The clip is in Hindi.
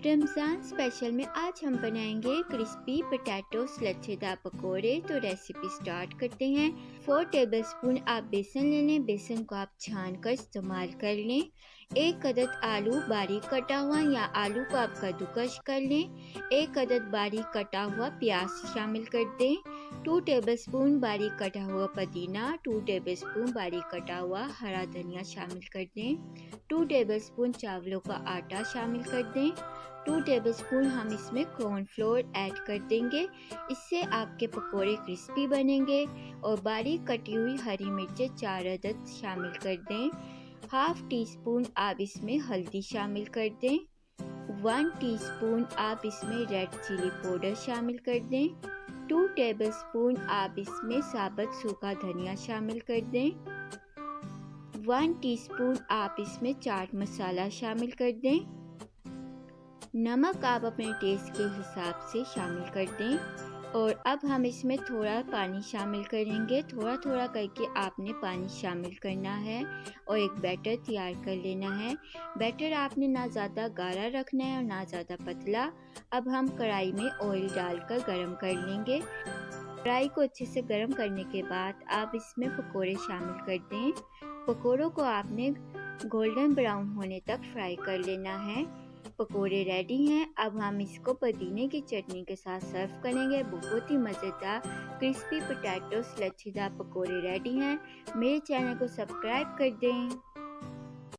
रमज़ान स्पेशल में आज हम बनाएंगे क्रिस्पी पोटैटो लच्छेदार पकोड़े। तो रेसिपी स्टार्ट करते हैं। 4 टेबलस्पून आप बेसन ले लें। बेसन को आप छान कर इस्तेमाल कर लें। 1 अदद आलू बारीक कटा हुआ या आलू को आप कद्दूकस कर लें। 1 अदद बारीक कटा हुआ प्याज शामिल कर दें। 2 टेबलस्पून बारीक कटा हुआ पुदीना, 2 टेबलस्पून बारीक कटा हुआ हरा धनिया शामिल कर दें। 2 टेबलस्पून चावलों का आटा शामिल कर दें। 2 टेबलस्पून हम इसमें कॉर्नफ्लोर ऐड कर देंगे। इससे आपके पकोड़े क्रिस्पी बनेंगे। और बारीक कटी हुई हरी मिर्चें 4 अदद शामिल कर दें। हाफ टी स्पून आप इसमें हल्दी शामिल कर दें। 1 टीस्पून आप इसमें रेड चिली पाउडर शामिल कर दें। 2 टेबलस्पून आप इसमें साबुत सूखा धनिया शामिल कर दें। 1 टीस्पून आप इसमें चाट मसाला शामिल कर दें। नमक आप अपने टेस्ट के हिसाब से शामिल कर दें। और अब हम इसमें थोड़ा पानी शामिल करेंगे। थोड़ा थोड़ा करके आपने पानी शामिल करना है और एक बैटर तैयार कर लेना है। बैटर आपने ना ज़्यादा गाढ़ा रखना है और ना ज़्यादा पतला। अब हम कढ़ाई में ऑयल डालकर गरम कर लेंगे। कढ़ाई को अच्छे से गरम करने के बाद आप इसमें पकोड़े शामिल कर दें। पकोड़ों को आपने गोल्डन ब्राउन होने तक फ्राई कर लेना है। पकोड़े रेडी हैं। अब हम इसको पुदीने की चटनी के साथ सर्व करेंगे। बहुत ही मज़ेदार क्रिस्पी पोटैटो लच्छेदार पकोड़े रेडी हैं। मेरे चैनल को सब्सक्राइब कर दें।